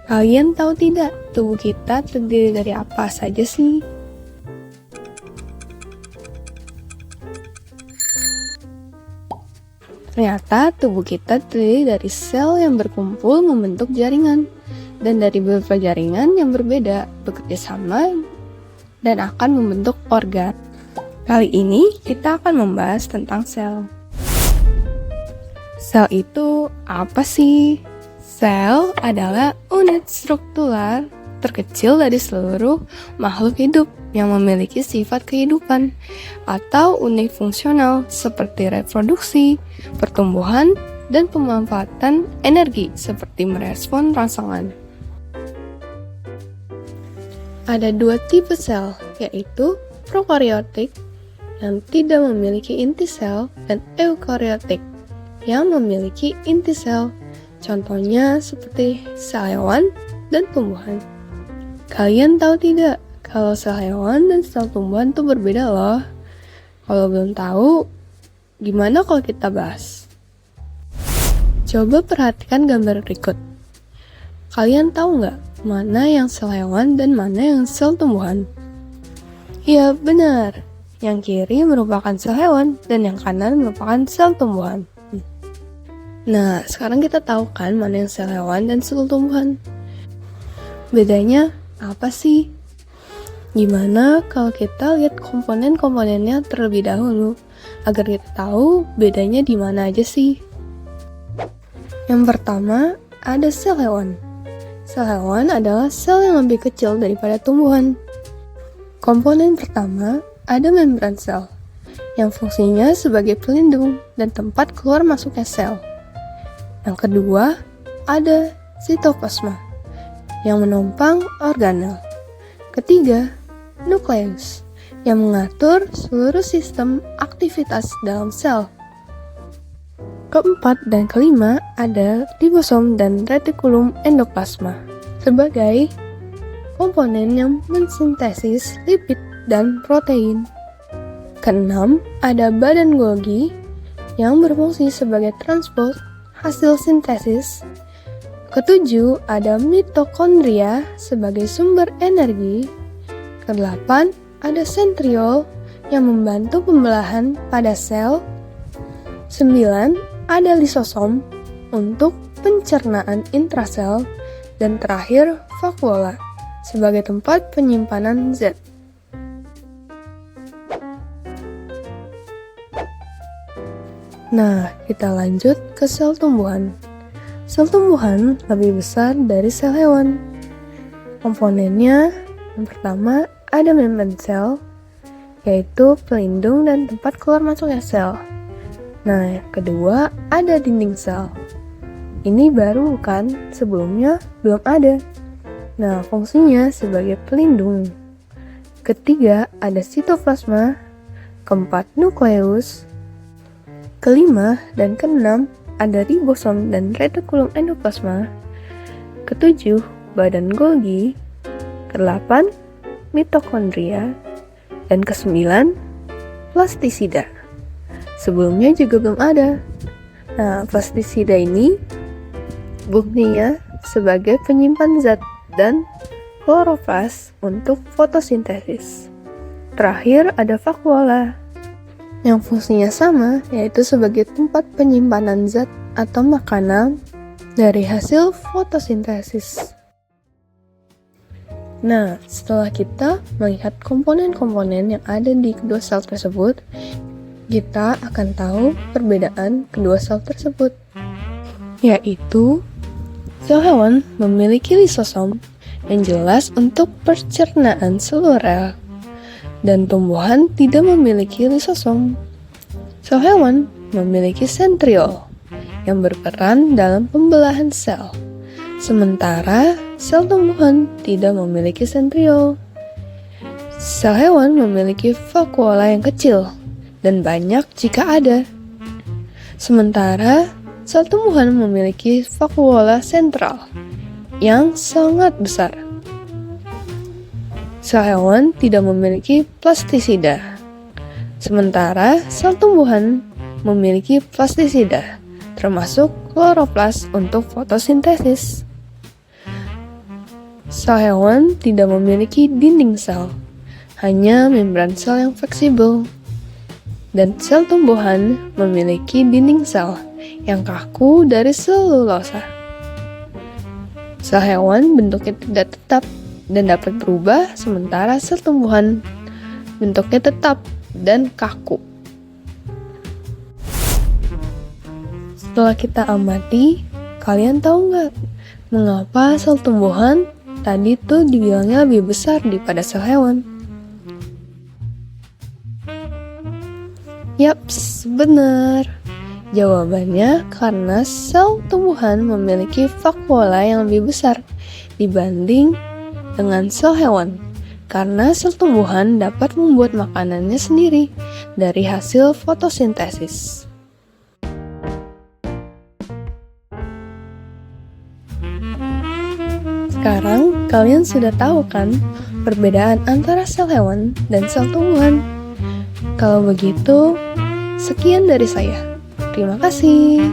Kalian tahu tidak, tubuh kita terdiri dari apa saja sih? Ternyata tubuh kita terdiri dari sel yang berkumpul membentuk jaringan, dan dari beberapa jaringan yang berbeda bekerja sama dan akan membentuk organ. Kali ini kita akan membahas tentang sel. Sel itu apa sih? Sel adalah unit struktural terkecil dari seluruh makhluk hidup yang memiliki sifat kehidupan atau unit fungsional seperti reproduksi, pertumbuhan, dan pemanfaatan energi seperti merespon rangsangan. Ada dua tipe sel, yaitu prokaryotik yang tidak memiliki inti sel dan eukaryotik yang memiliki inti sel. Contohnya seperti sel hewan dan tumbuhan. Kalian tahu tidak kalau sel hewan dan sel tumbuhan itu berbeda loh? Kalau belum tahu, gimana kalau kita bahas? Coba perhatikan gambar berikut. Kalian tahu nggak mana yang sel hewan dan mana yang sel tumbuhan? Ya benar, yang kiri merupakan sel hewan dan yang kanan merupakan sel tumbuhan. Nah, sekarang kita tahu kan mana yang sel hewan dan sel tumbuhan. Bedanya apa sih? Gimana kalau kita lihat komponen-komponennya terlebih dahulu, agar kita tahu bedanya di mana aja sih? Yang pertama, ada sel hewan. Sel hewan adalah sel yang lebih kecil daripada tumbuhan. Komponen pertama, ada membran sel, yang fungsinya sebagai pelindung dan tempat keluar masuknya sel. Yang kedua, ada sitoplasma yang menopang organel. Ketiga, nukleus yang mengatur seluruh sistem aktivitas dalam sel. Keempat dan kelima, ada ribosom dan retikulum endoplasma sebagai komponen yang mensintesis lipid dan protein. Keenam, ada badan Golgi yang berfungsi sebagai transport hasil sintesis. Ketujuh, ada mitokondria sebagai sumber energi. Kedelapan, ada sentriol yang membantu pembelahan pada sel. 9, ada lisosom untuk pencernaan intrasel. Dan terakhir, vakuola sebagai tempat penyimpanan zat. Nah, kita lanjut ke sel tumbuhan. Sel tumbuhan lebih besar dari sel hewan. Komponennya, yang pertama ada membran sel, yaitu pelindung dan tempat keluar masuknya sel. Nah, yang kedua ada dinding sel. Ini baru kan, sebelumnya belum ada. Nah, fungsinya sebagai pelindung. Ketiga ada sitoplasma. Keempat, nukleus. Kelima dan keenam, ada ribosom dan retikulum endoplasma. Ketujuh, badan Golgi. Kedelapan, mitokondria. Dan kesembilan, plastisida. Sebelumnya juga belum ada. Nah, plastisida ini fungsinya sebagai penyimpan zat dan kloroplas untuk fotosintesis. Terakhir ada vakuola yang fungsinya sama, yaitu sebagai tempat penyimpanan zat atau makanan dari hasil fotosintesis. Nah, setelah kita melihat komponen-komponen yang ada di kedua sel tersebut, kita akan tahu perbedaan kedua sel tersebut, yaitu sel hewan memiliki lisosom yang jelas untuk pencernaan seluler, dan tumbuhan tidak memiliki lisosom. Sel hewan memiliki sentriol yang berperan dalam pembelahan sel, sementara sel tumbuhan tidak memiliki sentriol. Sel hewan memiliki vakuola yang kecil dan banyak jika ada, sementara sel tumbuhan memiliki vakuola sentral yang sangat besar. Sel hewan tidak memiliki plastisida, sementara sel tumbuhan memiliki plastisida, termasuk kloroplas untuk fotosintesis. Sel hewan tidak memiliki dinding sel, hanya membran sel yang fleksibel. Dan sel tumbuhan memiliki dinding sel yang kaku dari selulosa. Sel hewan bentuknya tidak tetap dan dapat berubah, sementara sel tumbuhan bentuknya tetap dan kaku. Setelah kita amati, kalian tahu nggak mengapa sel tumbuhan tadi tuh dibilangnya lebih besar daripada sel hewan? Yaps, benar. Jawabannya karena sel tumbuhan memiliki vakuola yang lebih besar dibanding dengan sel hewan. Karena sel tumbuhan dapat membuat makanannya sendiri dari hasil fotosintesis. Sekarang kalian sudah tahu kan perbedaan antara sel hewan dan sel tumbuhan? Kalau begitu, sekian dari saya. Terima kasih.